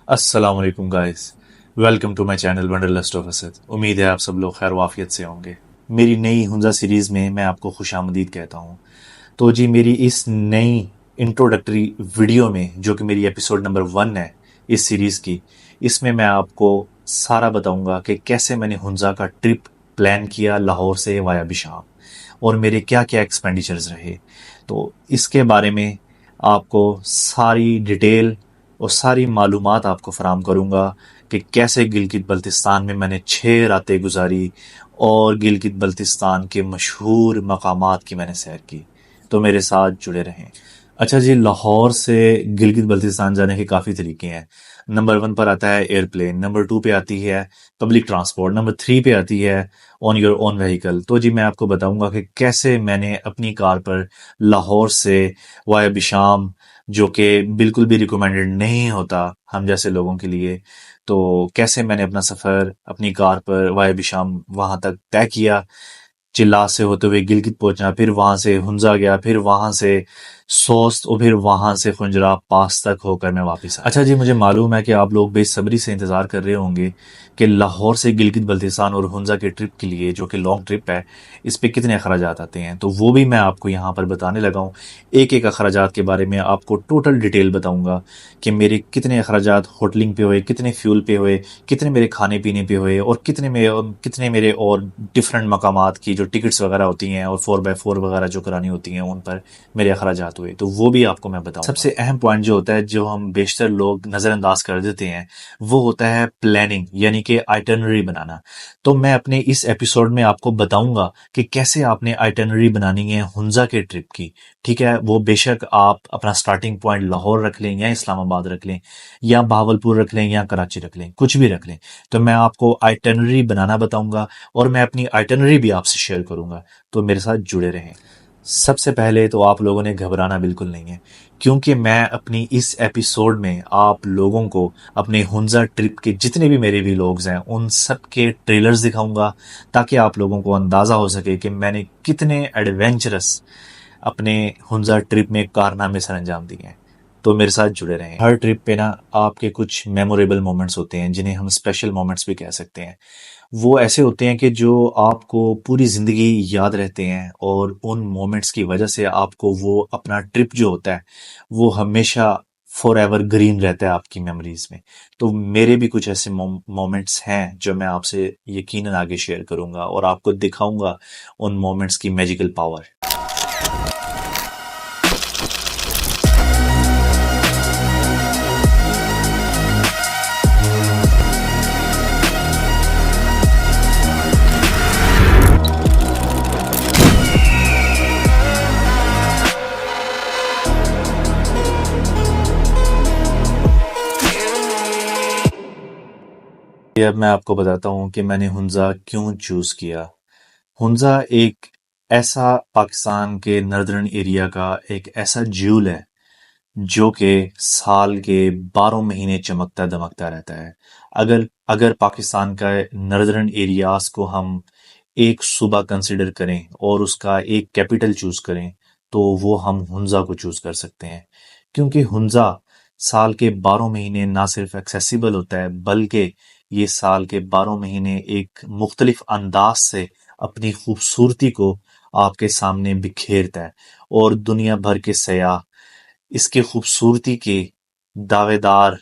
अस्सलाम वालेकुम guys. Welcome to my channel Wanderlust of Asad. उम्मीद है आप सब लोग खैर वाफियत से होंगे। मेरी नई हुंजा सीरीज़ में मैं आपको खुशामदीद कहता हूँ। तो जी मेरी इस नई इंट्रोडक्टरी वीडियो में जो कि मेरी एपिसोड नंबर 1 है इस सीरीज़ की, इसमें मैं आपको सारा बताऊंगा कि कैसे मैंने हुंजा का ट्रिप प्लान किया लाहौर से वाया बिशाम और मेरे क्या क्या एक्सपेंडिचर्स रहे। तो इसके बारे में आपको सारी डिटेल और सारी मालूमात आपको फराम करूँगा कि कैसे गिलगित बल्तिस्तान में मैंने 6 रातें गुजारी और गिलगित बल्तिस्तान के मशहूर मकामात की मैंने सैर की। तो मेरे साथ जुड़े रहें। अच्छा जी, लाहौर से गिलगित बल्तिस्तान जाने के काफ़ी तरीके हैं। नंबर 1 पर आता है एयरप्लेन, नंबर 2 पे आती है पब्लिक ट्रांसपोर्ट, नंबर 3 पे आती है ऑन योर ओन व्हीकल। तो जी मैं आपको बताऊंगा कि कैसे मैंने अपनी कार पर लाहौर से वाया बिशाम, जो कि बिल्कुल भी रिकमेंडेड नहीं होता हम जैसे लोगों के लिए, तो कैसे मैंने अपना सफ़र अपनी कार पर वाया बिशाम वहाँ तक तय किया। चिल्ला से होते हुए गिलगित पहुंचा, फिर वहां से हुंजा गया, फिर वहां से सोस्त और फिर वहां से खुंजरा पास तक होकर मैं वापस आया। अच्छा जी, मुझे मालूम है कि आप लोग बेसब्री से इंतज़ार कर रहे होंगे कि लाहौर से गिलगित बल्तिस्तान और हुंजा के ट्रिप के लिए, जो कि लॉन्ग ट्रिप है, इस पे कितने अखराजात आते हैं। तो वो भी मैं आपको यहाँ पर बताने लगा हूँ। एक एक अखराजात के बारे में आपको टोटल डिटेल बताऊंगा कि मेरे कितने अखराजात होटलिंग पे हुए, कितने फ्यूल पे हुए, कितने मेरे खाने पीने पे हुए और कितने मेरे और डिफरेंट मकामात की जो टिकट्स वगैरह होती हैं और 4x4 वगैरह जो करानी होती हैं उन पर मेरे अखराजात हुए। तो वो भी आपको मैं बताऊंगा। सबसे अहम पॉइंट जो होता है, जो हम बेशतर लोग नज़रअंदाज कर देते हैं, वो होता है प्लानिंग, यानी कि आइटनरी बनाना। तो मैं अपने इस एपिसोड में आपको बताऊंगा कि कैसे आपने आइटनरी बनानी है हुंजा के ट्रिप की। ठीक है, वो बेशक आप अपना स्टार्टिंग पॉइंट लाहौर रख लें या इस्लामाबाद रख लें या बहावलपुर रख लें या कराची रख लें, कुछ भी रख लें। तो मैं आपको आइटनरी बनाना बताऊंगा और मैं अपनी आइटनरी भी आपसे शेयर करूंगा। तो मेरे साथ जुड़े रहें। सबसे पहले तो आप लोगों ने घबराना बिल्कुल नहीं है, क्योंकि मैं अपनी इस एपिसोड में आप लोगों को अपने हुंजा ट्रिप के जितने भी मेरे व्लॉग्स हैं उन सब के ट्रेलर्स दिखाऊंगा, ताकि आप लोगों को अंदाज़ा हो सके कि मैंने कितने एडवेंचरस अपने हुंजा ट्रिप में कारनामे सर अंजाम दिए हैं। तो मेरे साथ जुड़े रहें। हर ट्रिप पे ना आपके कुछ मेमोरेबल मोमेंट्स होते हैं, जिन्हें हम स्पेशल मोमेंट्स भी कह सकते हैं। वो ऐसे होते हैं कि जो आपको पूरी ज़िंदगी याद रहते हैं और उन मोमेंट्स की वजह से आपको वो अपना ट्रिप जो होता है वो हमेशा फॉर एवर ग्रीन रहता है आपकी मेमोरीज में। तो मेरे भी कुछ ऐसे मोमेंट्स हैं जो मैं आपसे यकीनन आगे शेयर करूंगा और आपको दिखाऊंगा उन मोमेंट्स की मैजिकल पावर। अब मैं आपको बताता हूँ कि मैंने हुंजा क्यों चूज किया। हुंजा एक ऐसा पाकिस्तान के नॉर्दर्न एरिया का एक ऐसा ज्यूल है जो कि साल के 12 महीने चमकता दमकता रहता है। अगर अगर पाकिस्तान का नॉर्दर्न एरियाज को हम एक सूबा कंसिडर करें और उसका एक कैपिटल चूज करें, तो वो हम हुंजा को चूज कर सकते हैं, क्योंकि हुंजा साल के 12 महीने ना सिर्फ एक्सेसिबल होता है, बल्कि ये साल के 12 महीने एक मुख्तलिफ अंदाज से अपनी खूबसूरती को आपके सामने बिखेरता है और दुनिया भर के सयाह इसकी खूबसूरती के दावेदार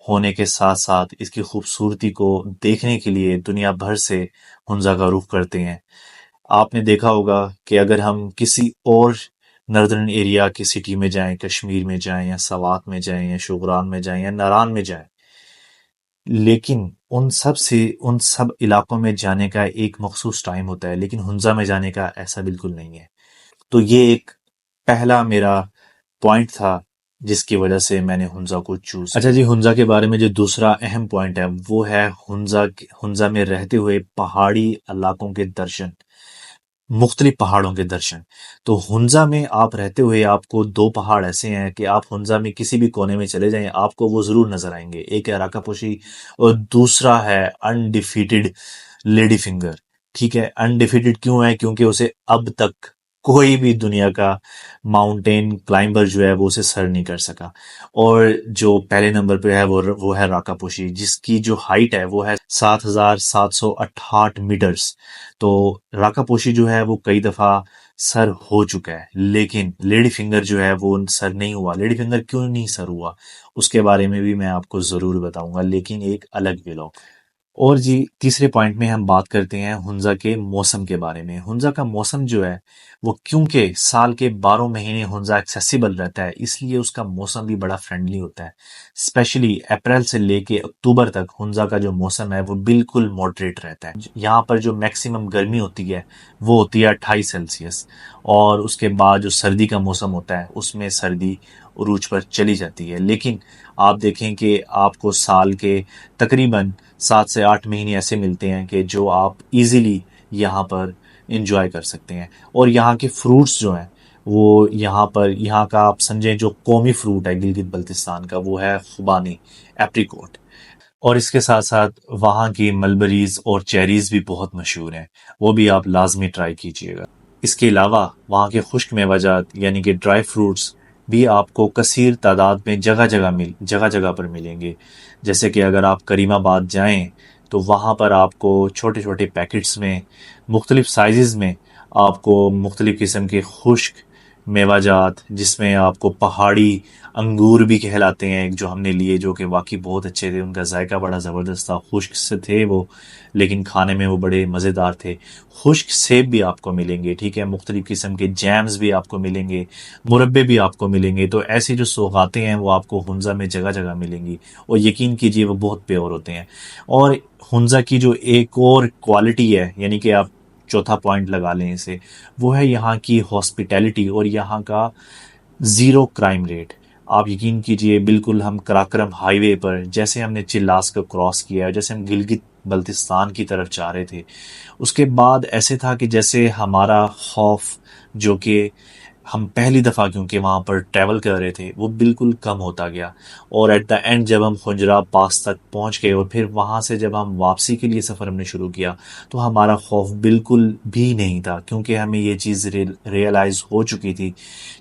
होने के साथ साथ इसकी खूबसूरती को देखने के लिए दुनिया भर से हुंजा का रुख करते हैं। आपने देखा होगा कि अगर हम किसी और नॉर्दर्न एरिया की सिटी में जाएं, कश्मीर में जाएं या सवात में जाएं या शुगरान में जाएं या नारान में जाएं, लेकिन उन सब इलाकों में जाने का एक मखसूस टाइम होता है, लेकिन हुंजा में जाने का ऐसा बिल्कुल नहीं है। तो ये एक पहला मेरा पॉइंट था जिसकी वजह से मैंने हुंजा को चूज। अच्छा जी, हुंजा के बारे में जो दूसरा अहम पॉइंट है वो है हुंजा में रहते हुए पहाड़ी इलाकों के दर्शन, मुख्तलिफ पहाड़ों के दर्शन। तो हुंजा में आप रहते हुए आपको दो पहाड़ ऐसे हैं कि आप हुंजा में किसी भी कोने में चले जाएं आपको वो जरूर नजर आएंगे। एक है अराकापोशी और दूसरा है अनडिफीटेड लेडी फिंगर। ठीक है, अनडिफीटेड क्यों है? क्योंकि उसे अब तक कोई भी दुनिया का माउंटेन क्लाइंबर जो है वो उसे सर नहीं कर सका। और जो पहले नंबर पे है वो है राकापोशी, जिसकी जो हाइट है वो है 7,768 मीटर्स। तो राकापोशी जो है वो कई दफा सर हो चुका है, लेकिन लेडी फिंगर जो है वो सर नहीं हुआ। लेडी फिंगर क्यों नहीं सर हुआ, उसके बारे में भी मैं आपको जरूर बताऊंगा, लेकिन एक अलग व्लॉग। और जी तीसरे पॉइंट में हम बात करते हैं हुंजा के मौसम के बारे में। हुंजा का मौसम जो है वो, क्योंकि साल के 12 महीने हुंजा एक्सेसिबल रहता है, इसलिए उसका मौसम भी बड़ा फ्रेंडली होता है। स्पेशली अप्रैल से लेके अक्टूबर तक हुंजा का जो मौसम है वो बिल्कुल मॉडरेट रहता है। यहाँ पर जो मैक्सिमम गर्मी होती है वो होती है 28 सेल्सियस, और उसके बाद जो सर्दी का मौसम होता है उसमें सर्दी उरूज पर चली जाती है। लेकिन आप देखें कि आपको साल के तकरीबन 7 से 8 महीने ऐसे मिलते हैं कि जो आप इजीली यहाँ पर इंजॉय कर सकते हैं। और यहाँ के फ्रूट्स जो हैं वो यहाँ पर, यहाँ का आप समझें जो कौमी फ्रूट है गिलगित बल्तिस्तान का, वो है खुबानी, एप्रिकॉट। और इसके साथ साथ वहाँ की मलबरीज और चेरीज भी बहुत मशहूर हैं, वो भी आप लाजमी ट्राई कीजिएगा। इसके अलावा वहाँ के खुश्क मेवाजात यानी कि ड्राई फ्रूट्स भी आपको कसीर तादाद में जगह जगह पर मिलेंगे। जैसे कि अगर आप करीमाबाद जाएं तो वहाँ पर आपको छोटे छोटे पैकेट्स में मुख्तलिफ साइज़ में आपको मुख्तलिफ किस्म के खुश्क मेवाजात, जिसमें आपको पहाड़ी अंगूर भी कहलाते हैं, एक जो हमने लिए जो कि वाकई बहुत अच्छे थे, उनका जायका बड़ा ज़बरदस्त था, खुश्क से थे वो लेकिन खाने में वो बड़े मज़ेदार थे। खुश्क सेब भी आपको मिलेंगे, ठीक है, मुख्तलिफ किस्म के जैम्स भी आपको मिलेंगे, मुरब्बे भी आपको मिलेंगे। तो ऐसी जो सौगातें हैं वो आपको हुंजा में जगह जगह मिलेंगी, और यकीन कीजिए वो बहुत प्योर होते हैं। और हुंजा की जो एक और क्वालिटी है, यानी कि आप चौथा पॉइंट लगा लें इसे, वो है यहाँ की हॉस्पिटैलिटी और यहाँ का ज़ीरो क्राइम रेट। आप यकीन कीजिए, बिल्कुल हम कराक्रम हाईवे पर जैसे हमने चिल्लास को क्रॉस किया, जैसे हम गिलगित बल्तिस्तान की तरफ जा रहे थे, उसके बाद ऐसे था कि जैसे हमारा खौफ, जो कि हम पहली दफ़ा क्योंकि वहाँ पर ट्रैवल कर रहे थे, वो बिल्कुल कम होता गया। और एट द एंड जब हम खुंजरा पास तक पहुँच गए और फिर वहाँ से जब हम वापसी के लिए सफ़र हमने शुरू किया, तो हमारा खौफ बिल्कुल भी नहीं था, क्योंकि हमें ये चीज़ रियलाइज़ हो चुकी थी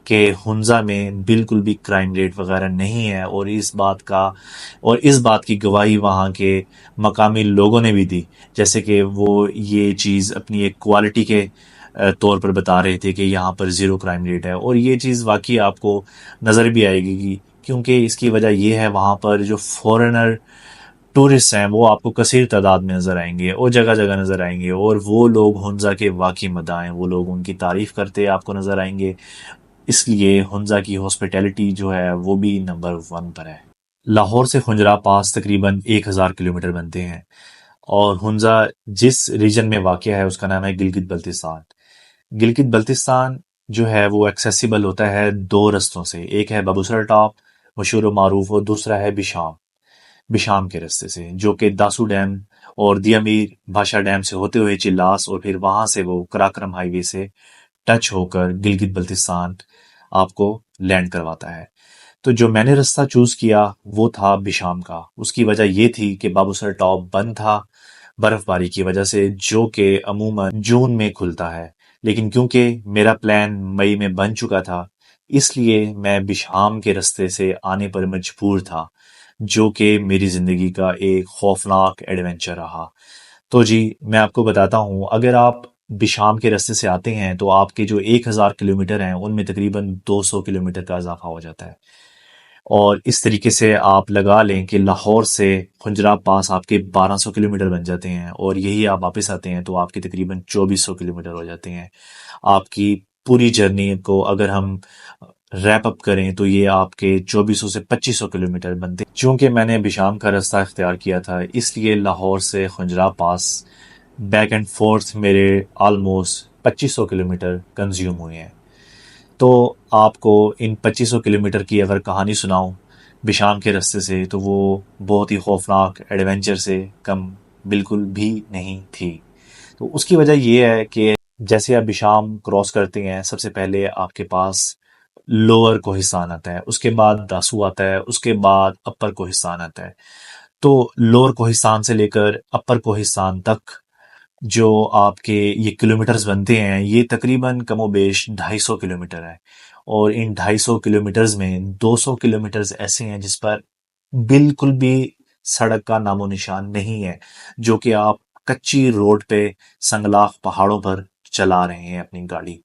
कि हुंजा में बिल्कुल भी क्राइम रेट वगैरह नहीं है। और इस बात की गवाही वहाँ के मकामी लोगों ने भी दी, जैसे कि वो ये चीज़ अपनी एक क्वालिटी के तौर पर बता रहे थे कि यहाँ पर ज़ीरो क्राइम रेट है। और ये चीज़ वाकई आपको नज़र भी आएगी, क्योंकि इसकी वजह यह है वहाँ पर जो फॉरेनर टूरिस्ट हैं वो आपको कसीर तादाद में नज़र आएंगे और जगह जगह नज़र आएंगे, और वो लोग हुंजा के वाकई मदाह हैं, वो लोग उनकी तारीफ़ करते आपको नज़र आएंगे। इसलिए हुंजा की हॉस्पिटैलिटी जो है वो भी नंबर 1 पर है। लाहौर से खुंजरा पास तकरीबन 1000 किलोमीटर बनते हैं, और हुंजा जिस रीजन में वाक़ है उसका नाम है गिलगित बल्तिस्तान। गिलगित बल्तिस्तान जो है वो एक्सेसिबल होता है 2 रस्तों से, एक है बबूसर टॉप मशहूर व मारूफ, और दूसरा है बिशाम, बिशाम के रास्ते से, जो कि दासू डैम और दियामीर भाषा डैम से होते हुए चिल्लास, और फिर वहां से वो कराक्रम हाईवे से टच होकर गिलगित बल्तिस्तान आपको लैंड करवाता है। तो जो मैंने रास्ता चूज किया वो था बिशाम का। उसकी वजह ये थी कि बाबूसर टॉप बंद था बर्फबारी की वजह से, जो कि अमूमन जून में खुलता है, लेकिन क्योंकि मेरा प्लान मई में बन चुका था, इसलिए मैं बिशाम के रास्ते से आने पर मजबूर था, जो कि मेरी जिंदगी का एक खौफनाक एडवेंचर रहा। तो जी मैं आपको बताता हूँ, अगर आप बिशाम के रास्ते से आते हैं तो आपके जो 1000 किलोमीटर हैं उनमें तकरीबन 200 किलोमीटर का इजाफा हो जाता है। और इस तरीके से आप लगा लें कि लाहौर से खुंजरा पास आपके 1200 किलोमीटर बन जाते हैं, और यही आप वापस आते हैं तो आपके तकरीबन 2400 किलोमीटर हो जाते हैं। आपकी पूरी जर्नी को अगर हम रैप अप करें तो ये आपके 2400 से 2500 किलोमीटर बनते हैं। चूंकि मैंने बिशाम का रास्ता इख्तियार किया था, इसलिए लाहौर से खुंजरा पास बैक एंड फोर्थ मेरे ऑलमोस्ट 2500 किलोमीटर कंज्यूम हुए हैं। तो आपको इन 2500 किलोमीटर की अगर कहानी सुनाऊं बिशाम के रास्ते से, तो वो बहुत ही खौफनाक एडवेंचर से कम बिल्कुल भी नहीं थी। तो उसकी वजह ये है कि जैसे आप बिशाम क्रॉस करते हैं, सबसे पहले आपके पास लोअर कोहिस्तान आता है, उसके बाद दासू आता है, उसके बाद अपर कोहिस्तान आता है। तो लोअर कोहिस्तान से लेकर अपर कोहिस्तान तक जो आपके ये किलोमीटर्स बनते हैं ये तकरीबन कमोबेश 250 किलोमीटर है। और इन 250 किलोमीटर्स में 200 किलोमीटर्स ऐसे हैं जिस पर बिल्कुल भी सड़क का नामो निशान नहीं है, जो कि आप कच्ची रोड पे संगलाफ पहाड़ों पर चला रहे हैं अपनी गाड़ी।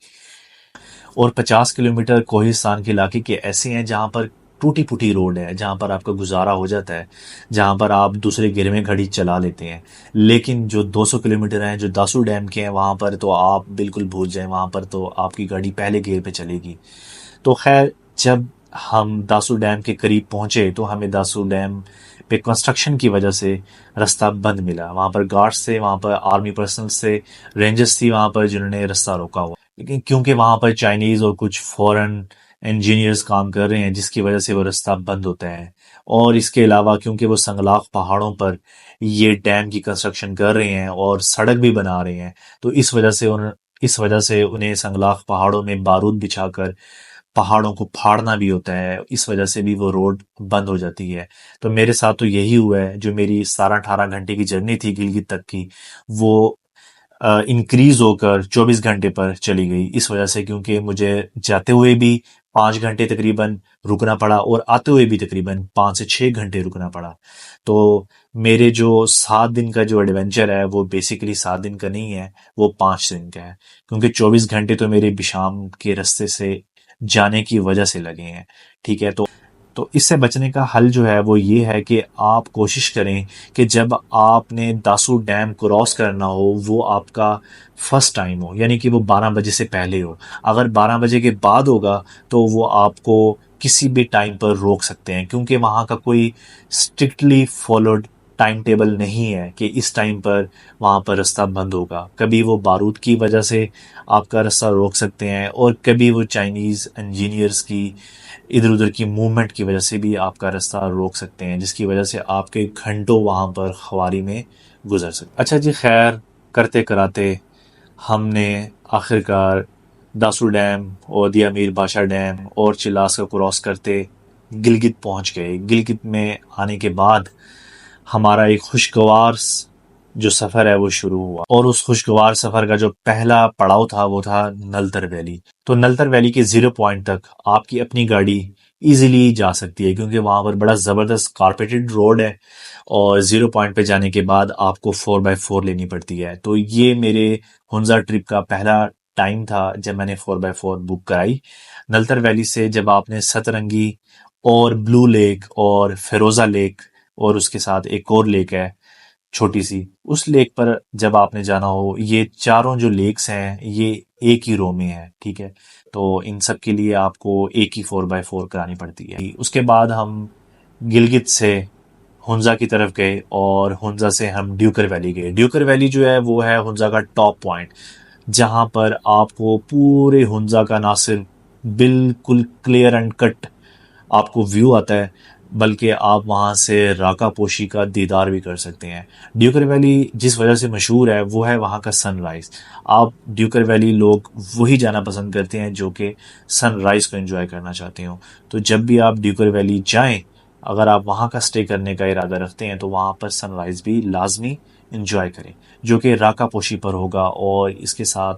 और 50 किलोमीटर कोहिस्तान के इलाके के ऐसे हैं जहां पर टूटी फूटी रोड है, जहां पर आपका गुजारा हो जाता है, जहां पर आप दूसरे गिर में घड़ी चला लेते हैं। लेकिन जो 200 किलोमीटर हैं जो दासू डैम के हैं वहां पर तो आप बिल्कुल भूल जाएं, वहां पर तो आपकी गाड़ी पहले गियर पे चलेगी। तो खैर, जब हम दासू डैम के करीब पहुंचे तो हमें दासू डैम पे कंस्ट्रक्शन की वजह से रास्ता बंद मिला। वहां पर गार्ड्स थे, वहां पर आर्मी पर्सनल्स थे, रेंजर्स थी वहां पर जिन्होंने रास्ता रोका हुआ। लेकिन क्योंकि वहां पर चाइनीज और कुछ फॉरेन इंजीनियर्स काम कर रहे हैं जिसकी वजह से वो रास्ता बंद होता है। और इसके अलावा क्योंकि वो संगलाख पहाड़ों पर ये डैम की कंस्ट्रक्शन कर रहे हैं और सड़क भी बना रहे हैं, तो इस वजह से उन्हें संगलाख पहाड़ों में बारूद बिछाकर पहाड़ों को फाड़ना भी होता है। इस वजह से भी वो रोड बंद हो जाती है। तो मेरे साथ तो यही हुआ है, जो मेरी 17-18 घंटे की जर्नी थी गिलगित तक की, वो इंक्रीज होकर 24 घंटे पर चली गई। इस वजह से क्योंकि मुझे जाते हुए भी 5 घंटे तकरीबन रुकना पड़ा और आते हुए भी तकरीबन 5 से 6 घंटे रुकना पड़ा। तो मेरे जो 7 दिन का जो एडवेंचर है वो बेसिकली 7 दिन का नहीं है, वो 5 दिन का है। क्योंकि 24 घंटे तो मेरे बिशाम के रास्ते से जाने की वजह से लगे हैं। ठीक है, तो इससे बचने का हल जो है वो ये है कि आप कोशिश करें कि जब आपने दासू डैम क्रॉस करना हो वो आपका फर्स्ट टाइम हो, यानी कि वो 12 बजे से पहले हो। अगर 12 बजे के बाद होगा तो वो आपको किसी भी टाइम पर रोक सकते हैं, क्योंकि वहाँ का कोई स्ट्रिक्टली फॉलोड टाइम टेबल नहीं है कि इस टाइम पर वहाँ पर रास्ता बंद होगा। कभी वो बारूद की वजह से आपका रास्ता रोक सकते हैं और कभी वो चाइनीज़ इंजीनियर्स की इधर उधर की मूवमेंट की वजह से भी आपका रास्ता रोक सकते हैं, जिसकी वजह से आपके घंटों वहाँ पर ख्वारी में गुजर सकते। अच्छा जी, खैर, करते कराते हमने आखिरकार दासू डैम और दिया मीर बादशाह डैम और चिलास का क्रॉस करते गिलगित पहुंच गए। गिलगित में आने के बाद हमारा एक खुशगवार जो सफ़र है वो शुरू हुआ। और उस खुशगवार सफ़र का जो पहला पड़ाव था वो था नलतर वैली। तो नलतर वैली के 0 पॉइंट तक आपकी अपनी गाड़ी इजीली जा सकती है, क्योंकि वहां पर बड़ा ज़बरदस्त कारपेटेड रोड है। और 0 पॉइंट पे जाने के बाद आपको 4x4 लेनी पड़ती है। तो ये मेरे हुंजा ट्रिप का पहला टाइम था जब मैंने 4x4 बुक कराई। नलतर वैली से जब आपने सतरंगी और ब्लू लेक और फिरोजा लेक और उसके साथ एक और लेक है छोटी सी, उस लेक पर जब आपने जाना हो, ये चारों जो लेक्स हैं ये एक ही रो में है। ठीक है, तो इन सब के लिए आपको एक ही 4x4 करानी पड़ती है। उसके बाद हम गिलगित से हुंजा की तरफ गए और हुंजा से हम ड्यूकर वैली गए। ड्यूकर वैली जो है वो है हुंजा का टॉप पॉइंट, जहां पर आपको पूरे हुंजा का ना सिर्फ बिल्कुल क्लियर एंड कट आपको व्यू आता है, बल्कि आप वहाँ से राका पोशी का दीदार भी कर सकते हैं। ड्यूकर वैली जिस वजह से मशहूर है वो है वहाँ का सनराइज़। आप ड्यूकर वैली लोग वही जाना पसंद करते हैं जो कि सनराइज़ को एंजॉय करना चाहते हो। तो जब भी आप ड्यूकर वैली जाएं, अगर आप वहाँ का स्टे करने का इरादा रखते हैं तो वहाँ पर सनराइज़ भी लाजमी इंजॉय करें, जो कि राका पोशी पर होगा। और इसके साथ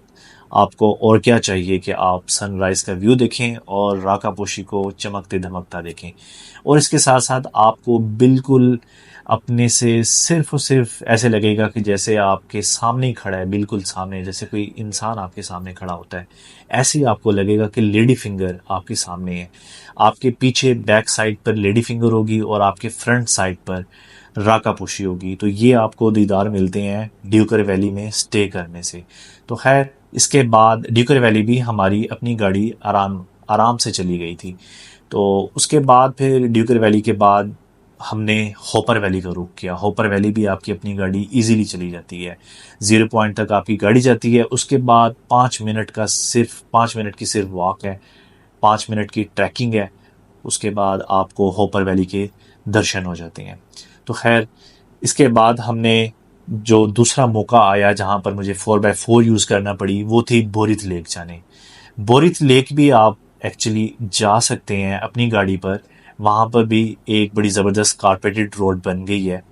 आपको और क्या चाहिए कि आप सनराइज़ का व्यू देखें और राका पोशी को चमकते धमकता देखें। और इसके साथ साथ आपको बिल्कुल अपने से सिर्फ और सिर्फ ऐसे लगेगा कि जैसे आपके सामने ही खड़ा है, बिल्कुल सामने, जैसे कोई इंसान आपके सामने खड़ा होता है। ऐसे ही आपको लगेगा कि लेडी फिंगर आपके सामने है। आपके पीछे बैक साइड पर लेडी फिंगर होगी और आपके फ्रंट साइड पर राका पोशी होगी। तो ये आपको दीदार मिलते हैं ड्यूकर वैली में स्टे करने से। तो खैर, इसके बाद ड्यूकर वैली भी हमारी अपनी गाड़ी आराम आराम से चली गई थी। तो उसके बाद फिर ड्यूकर वैली के बाद हमने होपर वैली का रुख किया। होपर वैली भी आपकी अपनी गाड़ी इजीली चली जाती है। 0 पॉइंट तक आपकी गाड़ी जाती है, उसके बाद 5 मिनट की सिर्फ वॉक है, 5 मिनट की ट्रैकिंग है। उसके बाद आपको होपर वैली के दर्शन हो जाते हैं। तो खैर, इसके बाद हमने जो दूसरा मौका आया जहां पर मुझे 4x4 यूज़ करना पड़ी वो थी बोरित लेक जाने। बोरित लेक भी आप एक्चुअली जा सकते हैं अपनी गाड़ी पर। वहाँ पर भी एक बड़ी ज़बरदस्त कारपेटेड रोड बन गई है।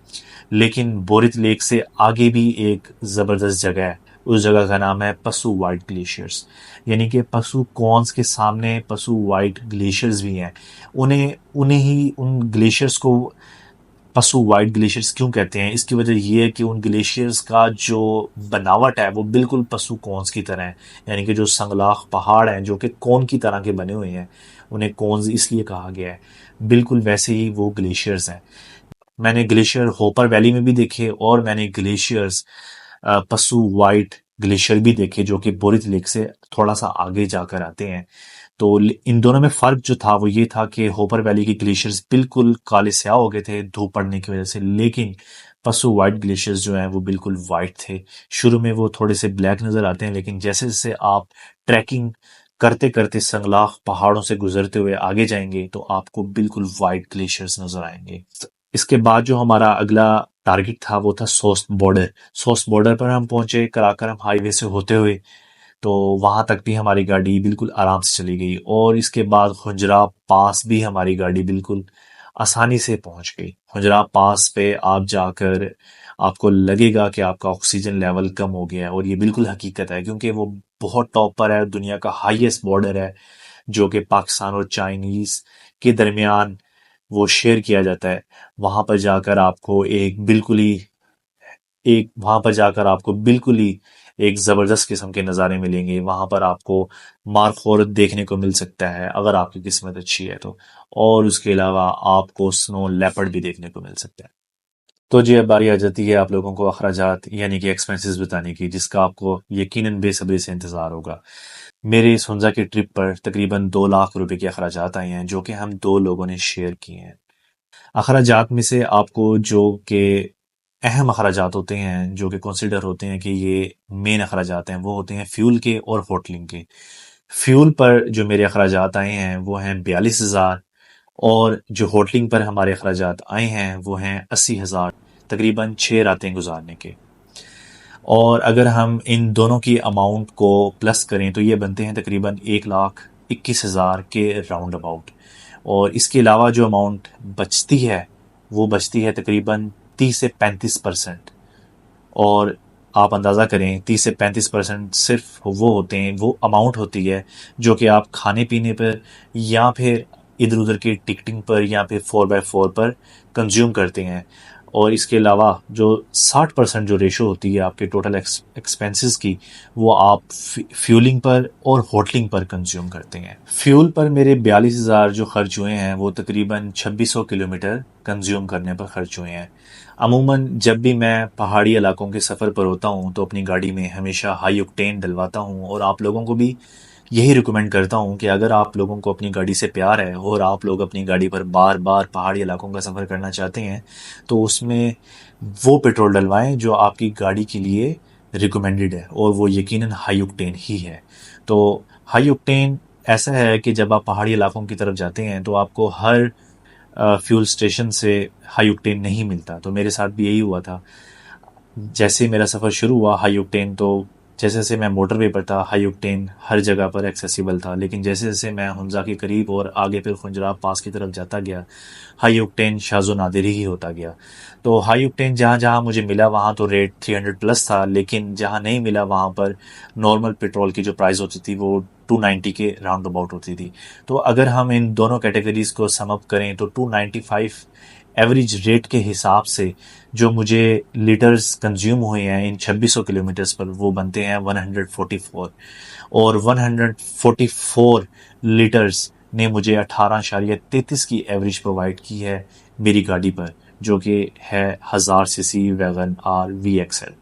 लेकिन बोरित लेक से आगे भी एक ज़बरदस्त जगह है। उस जगह का नाम है पसू वाइट ग्लेशियर्स। यानी कि पसू कॉन्स के सामने पसू वाइट ग्लेशियर्स भी हैं। उन्हें उन्हें ही उन ग्लेशियर्स को पसू वाइट ग्लेशियर्स क्यों कहते हैं? इसकी वजह ये है कि उन ग्लेशियर्स का जो बनावट है वो बिल्कुल पसू कॉन्स की तरह है। यानी कि जो संगलाख पहाड़ हैं जो कि कॉन की तरह के बने हुए हैं, उन्हें कॉन्स इसलिए कहा गया है। बिल्कुल वैसे ही वो ग्लेशियर्स हैं। मैंने ग्लेशियर होपर वैली में भी देखे और मैंने ग्लेशियर्स पसू वाइट ग्लेशियर भी देखे जो कि बोरित लेक से थोड़ा सा आगे जाकर आते हैं। तो इन दोनों में फ़र्क जो था वो ये था कि होपर वैली के ग्लेशियर्स बिल्कुल काले स्याह हो गए थे धूप पड़ने की वजह से, लेकिन पसू वाइट ग्लेशियर्स जो हैं वो बिल्कुल वाइट थे। शुरू में वो थोड़े से ब्लैक नज़र आते हैं, लेकिन जैसे जैसे आप ट्रैकिंग करते करते संगलाख पहाड़ों से गुजरते हुए आगे जाएंगे तो आपको बिल्कुल वाइट ग्लेशियर्स नज़र आएंगे। इसके बाद जो हमारा अगला टारगेट था वो था सोस्ट बॉर्डर। सोस्ट बॉर्डर पर हम पहुंचे कराकरम हाईवे से होते हुए, तो वहां तक भी हमारी गाड़ी बिल्कुल आराम से चली गई और इसके बाद खुजरा पास भी हमारी गाड़ी बिल्कुल आसानी से पहुंच गई। खुजरा पास पे आप जाकर आपको लगेगा कि आपका ऑक्सीजन लेवल कम हो गया है और ये बिल्कुल हकीकत है, क्योंकि वो बहुत टॉप पर है। दुनिया का हाईएस्ट बॉर्डर है जो कि पाकिस्तान और चाइनीज के दरमियान वो शेयर किया जाता है। वहां पर जाकर आपको बिल्कुल ही एक ज़बरदस्त किस्म के नज़ारे मिलेंगे। वहां पर आपको मार्कोर देखने को मिल सकता है अगर आपकी किस्मत अच्छी है तो, और उसके अलावा आपको स्नो लेपर्ड भी देखने को मिल सकता है। तो जी अब बारी आ जाती है आप लोगों को अखराजात यानी कि एक्सपेंसेस बताने की, जिसका आपको यकीनन बेसब्री से इंतज़ार होगा। मेरे इस हुंजा की ट्रिप पर तकरीबन 2 लाख रुपए के अखराजात आए हैं जो कि हम 2 लोगों ने शेयर किए हैं। अखराजात में से आपको जो कि अहम अखराजात होते हैं, जो कि कंसिडर होते हैं कि ये मेन अखराजात हैं, वो होते हैं फ्यूल के और होटलिंग के। फ्यूल पर जो मेरे अखराजात आए हैं वो हैं 42,000, और जो होटलिंग पर हमारे अखराजात आए हैं वो हैं 80,000, तकरीबन 6 रातें गुजारने के। और अगर हम इन दोनों की अमाउंट को प्लस करें तो ये बनते हैं तकरीबन 1,21,000 के राउंड अबाउट। और इसके अलावा जो अमाउंट बचती है वो बचती है तकरीबन 30 से 35%। और आप अंदाज़ा करें 30 से 35% सिर्फ वो होते हैं, वो अमाउंट होती है जो कि आप खाने पीने पर या फिर इधर उधर की टिकटिंग पर या फिर 4x4 पर कंज्यूम करते हैं। और इसके अलावा जो 60% जो रेशो होती है आपके टोटल एक्सपेंसेस की, वो आप फ्यूलिंग पर और होटलिंग पर कंज्यूम करते हैं। फ्यूल पर मेरे 42,000 जो खर्च हुए हैं वो तकरीबन 2600 किलोमीटर कंज्यूम करने पर खर्च हुए हैं। अमूमन जब भी मैं पहाड़ी इलाकों के सफ़र पर होता हूँ तो अपनी गाड़ी में हमेशा हाई ऑक्टेन डलवाता हूँ, और आप लोगों को भी यही रिकमेंड करता हूँ कि अगर आप लोगों को अपनी गाड़ी से प्यार है और आप लोग अपनी गाड़ी पर बार बार पहाड़ी इलाकों का सफ़र करना चाहते हैं तो उसमें वो पेट्रोल डलवाएं जो आपकी गाड़ी के लिए रिकमेंडेड है, और वो यकीनन हाई ऑक्टेन ही है। तो हाई ऑक्टेन ऐसा है कि जब आप पहाड़ी इलाकों की तरफ जाते हैं तो आपको हर फ्यूल स्टेशन से हाई ऑक्टेन नहीं मिलता। तो मेरे साथ भी यही हुआ था। जैसे मेरा सफ़र शुरू हुआ हाई ऑक्टेन, तो जैसे जैसे मैं मोटरवे पर था हाई ऑक्टेन हर जगह पर एक्सेसिबल था, लेकिन जैसे जैसे मैं हुंजा के करीब और आगे फिर खुंजराब पास की तरफ जाता गया हाई ऑक्टेन शाज़ो नादिर ही होता गया। तो हाई ऑक्टेन जहाँ जहाँ मुझे मिला वहाँ तो रेट 300 प्लस था, लेकिन जहाँ नहीं मिला वहाँ पर नॉर्मल पेट्रोल की जो प्राइस होती थी वो 290 के राउंड अबाउट होती थी। तो अगर हम इन दोनों कैटेगरीज को सम अप करें तो 295 एवरेज रेट के हिसाब से जो मुझे लीटर्स कंज्यूम हुए हैं इन 2600 किलोमीटर्स पर वो बनते हैं 144, और 144 लीटर्स ने मुझे 18.33 की एवरेज प्रोवाइड की है मेरी गाड़ी पर, जो कि है 1000 सीसी वैगन आर VXL।